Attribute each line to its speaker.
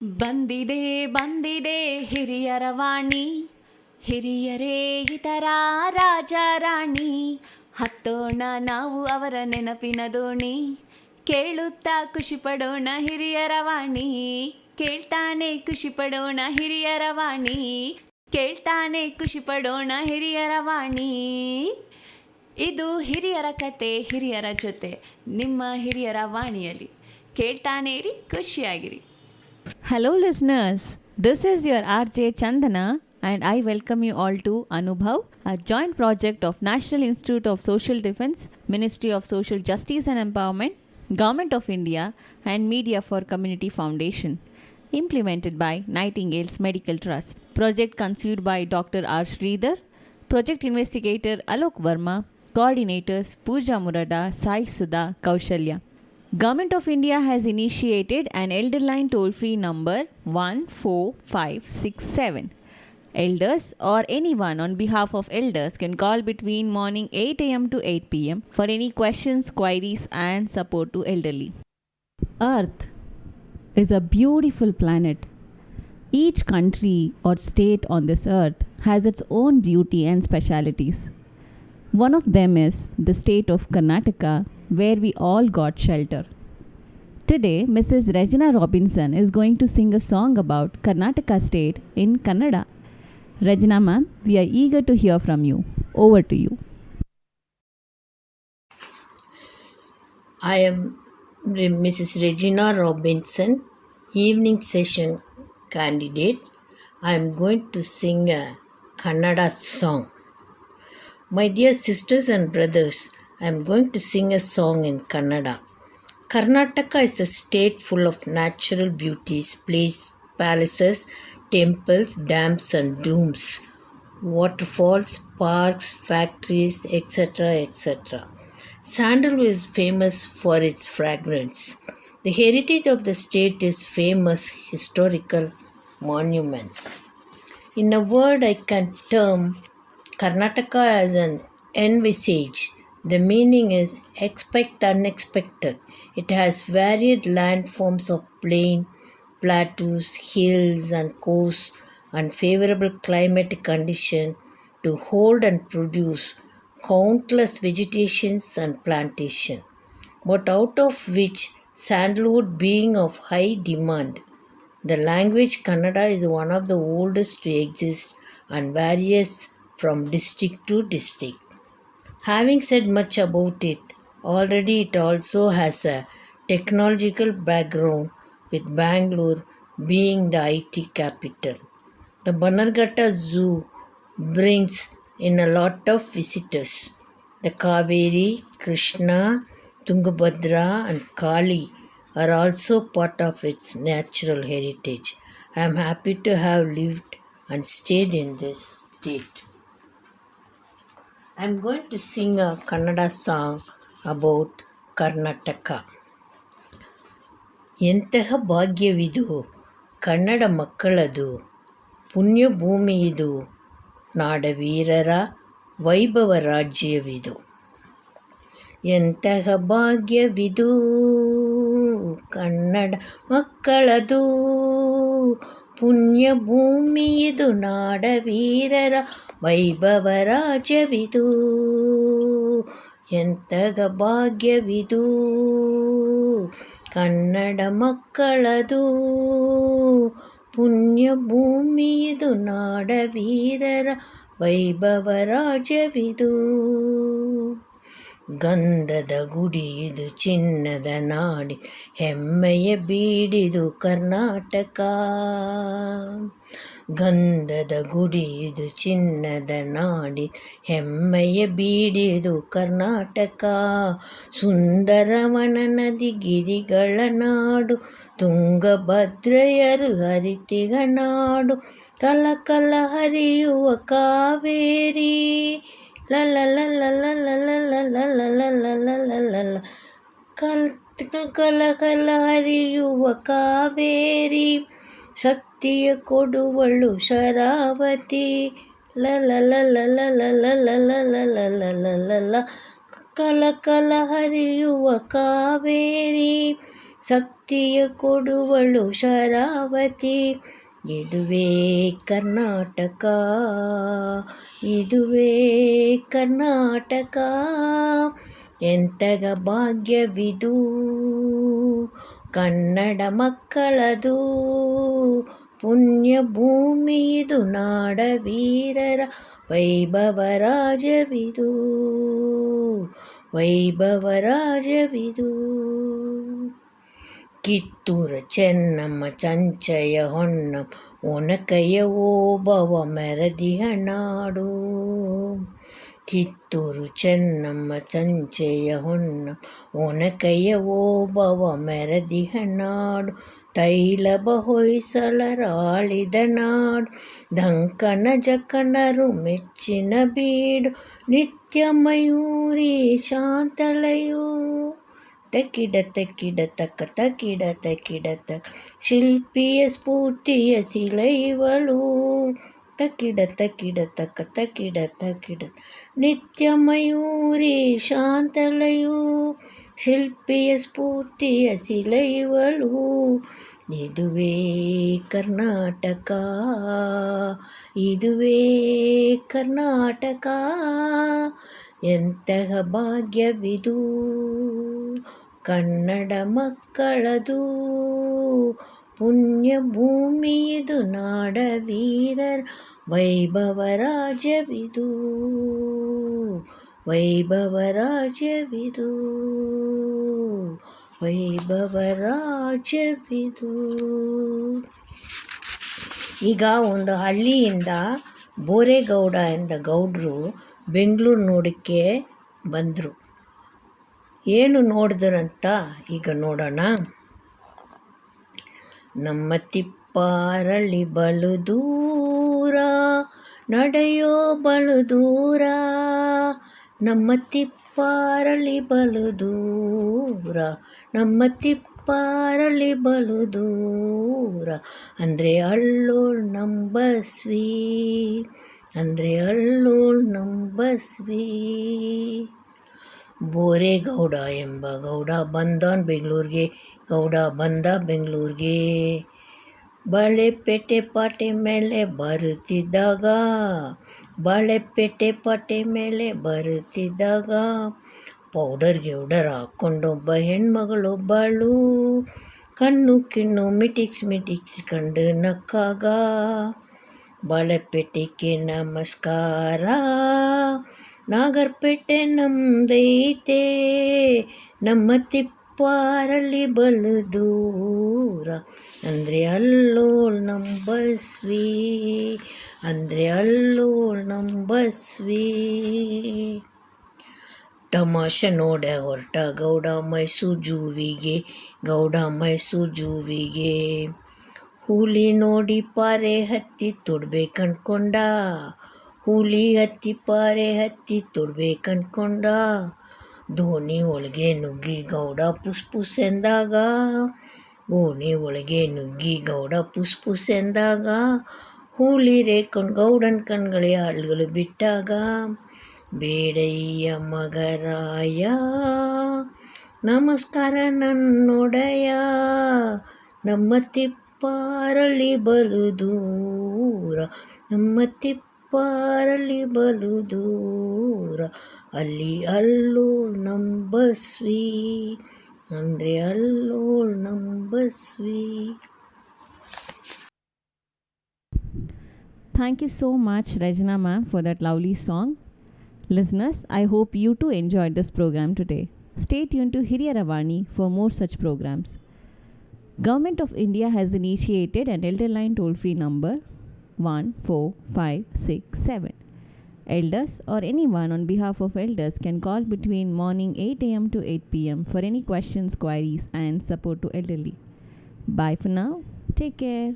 Speaker 1: ಬಂದಿದೆ ಬಂದಿದೆ ಹಿರಿಯರ ವಾಣಿ, ಹಿರಿಯರೇ ಇತರ ರಾಜ ರಾಣಿ. ಹತ್ತೋಣ ನಾವು ಅವರ ನೆನಪಿನ ದೋಣಿ, ಕೇಳುತ್ತಾ ಖುಷಿ ಪಡೋಣ ಹಿರಿಯರ ವಾಣಿ. ಕೇಳ್ತಾನೆ ಖುಷಿ ಪಡೋಣ ಹಿರಿಯರ ವಾಣಿ, ಕೇಳ್ತಾನೆ ಖುಷಿ ಪಡೋಣ ಹಿರಿಯರ ವಾಣಿ. ಇದು ಹಿರಿಯರ ಕತೆ ಹಿರಿಯರ ಜೊತೆ, ನಿಮ್ಮ ಹಿರಿಯರ ವಾಣಿಯಲ್ಲಿ. ಕೇಳ್ತಾನೆ ಇರಿ, ಖುಷಿಯಾಗಿರಿ. Hello listeners, this is your RJ Chandana and I welcome you all to Anubhav, a joint project of National Institute of Social Defence, Ministry of Social Justice and Empowerment, Government of India and Media for Community Foundation, implemented by Nightingale's Medical Trust. Project conceived by Dr. R. Sridhar, Project Investigator Alok Verma, Coordinators Pooja Murada, Sai Sudha, Kaushalya. Government of India has initiated an elder line toll-free number 14567. Elders or anyone on behalf of elders can call between morning 8 a.m. to 8 p.m. for any questions, queries and support to elderly. Earth is a beautiful planet. Each country or state on this earth has its own beauty and specialities. One of them is the state of Karnataka, where we all got shelter. Today, Mrs. Regina Robinson is going to sing a song about Karnataka state in Kannada. Regina ma'am, we are eager to hear from you. Over to you.
Speaker 2: I am Mrs. Regina Robinson, evening session candidate. I am going to sing a Kannada song. My dear sisters and brothers, I am going to sing a song in Kannada. Karnataka is a state full of natural beauties, palaces, temples, dams and dooms, waterfalls, parks, factories, etc. etc. Sandalwood is famous for its fragrance. The heritage of the state is famous historical monuments. In a word, I can term Karnataka as an envisage. The meaning is expect unexpected. It has varied landforms of plain, plateaus, hills and coasts and favorable climatic condition to hold and produce countless vegetations and plantation, but out of which sandalwood being of high demand. The language Kannada is one of the oldest to exist and varies from district to district. Having said much about it, already it also has a technological background, with Bangalore being the IT capital. The Bannerghatta Zoo brings in a lot of visitors. The Kaveri, Krishna, Tungabhadra and Kali are also part of its natural heritage. I am happy to have lived and stayed in this state. I am going to sing a Kannada song about Karnataka. ಎಂತಹ ಭಾಗ್ಯವಿದು ಕನ್ನಡ ಮಕ್ಕಳದು, ಪುಣ್ಯ ಭೂಮಿಯಿದು, ನಾಡವೀರರ ವೈಭವ ರಾಜ್ಯವಿದು. ಎಂತಹ ಭಾಗ್ಯವಿದು ಕನ್ನಡ ಮಕ್ಕಳದು, ಪುಣ್ಯ ಭೂಮಿಯಿದು, ನಾಡವೀರರ ವೈಭವ ರಾಜ್ಯವಿದು. ಎಂತಹ ಭಾಗ್ಯವಿದು ಕನ್ನಡ ಮಕ್ಕಳದು, ಪುಣ್ಯ ಭೂಮಿಯಿದು, ನಾಡವೀರರ ವೈಭವ ರಾಜ್ಯವಿದು. ಗಂಧದ ಗುಡಿಯಿದು, ಚಿನ್ನದ ನಾಡಿ, ಹೆಮ್ಮೆಯ ಬೀಡಿದು ಕರ್ನಾಟಕ. ಗಂಧದ ಗುಡಿಯಿದು, ಚಿನ್ನದ ನಾಡಿ, ಹೆಮ್ಮೆಯ ಬೀಡಿದು ಕರ್ನಾಟಕ. ಸುಂದರವನ ನದಿ ಗಿರಿಗಳ ನಾಡು, ತುಂಗಭದ್ರೆಯರು ಹರಿತಿಗ ನಾಡು. ಕಲ ಕಲ ಹರಿಯುವ ಕಾವೇರಿ, ಲಲ ಲಲ ಲಲ ಲಲ ಲಲ ಲಲ ಲಲ ಲಲ. ಕಲ ಕಲ ಹರಿಯುವ ಕಾವೇರಿ, ಶಕ್ತಿಯ ಕೊಡುವಳು ಶರಾವತಿ. ಲಲ ಲಲ ಲಲ ಲಲ ಲಲ ಲಲ ಲಲ. ಕಲ ಕಲ ಹರಿಯುವ ಕಾವೇರಿ, ಶಕ್ತಿಯ ಕೊಡುವಳು ಶರಾವತಿ. ಇದುವೇ ಕರ್ನಾಟಕ, ಇದುವೇ ಕರ್ನಾಟಕ, ಎಂತಗ ಭಾಗ್ಯವಿದು ಕನ್ನಡ ಮಕ್ಕಳದು. ಪುಣ್ಯ ಭೂಮಿ ಇದು, ನಾಡ ವೀರರ ವೈಭವ ರಾಜವಿದು, ವೈಭವ ರಾಜವಿದು. ಕಿತ್ತೂರ ಚೆನ್ನಮ್ಮ ಚಂಚಯ ಹೊನ್ನಮ್ಮ ಒನಕಯ್ಯ ಓಬವ್ವ ಮೆರದಿಹ ನಾಡು. ಕಿತ್ತೂರು ಚೆನ್ನಮ್ಮ ಚಂಚೆಯ ಹೊನ್ನಮ್ಮ ಒನಕಯ್ಯ ಓಬವ್ವ ಮೆರದಿಹ ನಾಡು. ತೈಲಬ ಹೊಯ್ಸಳರಾಳಿದ ನಾಡು, ಢಂಕನ ಜಕಣರು ಮೆಚ್ಚಿನ ಬೀಡು. ನಿತ್ಯ ಮಯೂರಿ ಶಾಂತಲೆಯು, ತಕಿಡ ತಕಿಡ ತಕ ತಕಿಡ ತಕಿಡ ತಕ, ಶಿಲ್ಪಿಯ ಸ್ಫೂರ್ತಿಯ ಶಿಲೆಯವಳು. ತಕಿಡ ತಕಿಡ ತಕ ತಕಿಡ ತಕಿಡ, ನಿತ್ಯ ಮಯೂರಿ ಶಾಂತಲೆಯು, ಶಿಲ್ಪಿಯ ಸ್ಫೂರ್ತಿಯ ಶಿಲೆಯವಳು. ಇದುವೇ ಕರ್ನಾಟಕ, ಇದುವೇ ಕರ್ನಾಟಕ, ಎಂತಹ ಭಾಗ್ಯವಿದು ಕನ್ನಡ ಮಕ್ಕಳದು. ಪುಣ್ಯ ಭೂಮಿ ಇದು, ನಾಡ ವೀರರ ವೈಭವ ರಾಜ್ಯವಿದು, ವೈಭವ ರಾಜ್ಯವಿದು, ವೈಭವ ರಾಜ್ಯವಿದು. ಈಗ ಒಂದು ಹಳ್ಳಿಯಿಂದ ಬೋರೇಗೌಡ ಎಂದ ಗೌಡರು ಬೆಂಗಳೂರು ನೋಡೋಕ್ಕೆ ಬಂದರು. ಏನು ನೋಡಿದ್ರಂತ ಈಗ ನೋಡೋಣ. ನಮ್ಮ ತಿಪ್ಪಾರಳ್ಳಿ ಬಲು ದೂರ, ನಡೆಯೋ ಬಲು ದೂರ, ನಮ್ಮ ತಿಪ್ಪಾರಳ್ಳಿ ಬಲು ದೂರ, ನಮ್ಮ ತಿಪ್ಪಾರಳ್ಳಿ ಬಲು ದೂರ, ಅಂದರೆ ಅಳ್ಳೋಳ್ ನಂಬಸ್ವಿ, ಅಂದರೆ ಅಳ್ಳೋಳ್ ನಂಬಸ್ವಿ. ಬೋರೇಗೌಡ ಎಂಬ ಗೌಡ ಬಂದಾನ್ ಬೆಂಗಳೂರಿಗೆ, ಗೌಡ ಬಂದ ಬೆಂಗಳೂರಿಗೆ. ಬಾಳೆಪೇಟೆ ಪಾಟೆ ಮೇಲೆ ಬರುತ್ತಿದ್ದಾಗ, ಬಾಳೆಪೇಟೆ ಪಾಟೆ ಮೇಲೆ ಬರುತ್ತಿದ್ದಾಗ, ಪೌಡರ್ ಗಿೌಡರ್ ಹಾಕ್ಕೊಂಡೊಬ್ಬ ಹೆಣ್ಮಗಳೊಬ್ಬಳು, ಕಣ್ಣು ಕಿಣ್ಣು ಮಿಟಿಕ್ಸ್ ಮಿಟಿಕ್ಸ್ ಕಂಡು ನಕ್ಕಾಗ. ಬಾಳೆಪೇಟೆಗೆ ನಮಸ್ಕಾರ, ನಾಗರಪೇಟೆ ನಮ್ದೈತೆ, ನಮ್ಮ ತಿಪ್ಪಾರಳ್ಳಿ ಬಲು ದೂರ, ಅಂದರೆ ಅಲ್ಲೋಳ್ ನಂಬಸ್ವಿ, ಅಂದರೆ ಅಲ್ಲೋಳ್ ನಂಬಸ್ವಿ. ತಮಾಷೆ ನೋಡ ಹೊರಟ ಗೌಡ ಮೈಸೂರು ಜೂವಿಗೆ, ಗೌಡ ಮೈಸೂರು ಜೂವಿಗೆ. ಹುಲಿ ನೋಡಿ ಪಾರೆ ಹತ್ತಿ ತೊಡ್ಬೇಕಂದ್ಕೊಂಡ, ಹುಲಿ ಹತ್ತಿ ಪಾರೆ ಹತ್ತಿ ತೊಡ್ಬೇಕಂದ್ಕೊಂಡ. ದೋಣಿ ಒಳಗೆ ನುಗ್ಗಿ ಗೌಡ ಪುಸ್ ಪುಸ್ ಎಂದಾಗ, ದೋಣಿ ಒಳಗೆ ನುಗ್ಗಿ ಗೌಡ ಪುಸ್ ಪುಸ್ ಎಂದಾಗ, ಹುಲಿ ರೇಕೊಂಡು ಗೌಡನ ಕಣ್ಗಳೇ ಹಾಳುಗಳು ಬಿಟ್ಟಾಗ. ಬೇಡಯ್ಯ ಮಗರಾಯ, ನಮಸ್ಕಾರ ನನ್ನೊಡೆಯ, ನಮ್ಮ ತಿಪ್ಪಾರಳ್ಳಿ ಬಲು ದೂರ, ನಮ್ಮ ತಿಪ್ಪಾರಳ್ಳಿ ಬಲು ದೂರ, ಅಲ್ಲಿ ಅಲ್ಲೋಳ್ ನಂಬಸ್ವಿ, ಅಂದರೆ ಅಲ್ಲೋಳ್ ನಂಬಸ್ವಿ.
Speaker 1: Thank you so much, Rajna ma'am, for that lovely song. Listeners, I hope you too enjoyed this program today. Stay tuned to Hiriyaravani for more such programs. Government of India has initiated an elder line toll-free number 14567. Elders or anyone on behalf of elders can call between morning 8 a.m. to 8 p.m. for any questions, queries and support to elderly. Bye for now. Take care.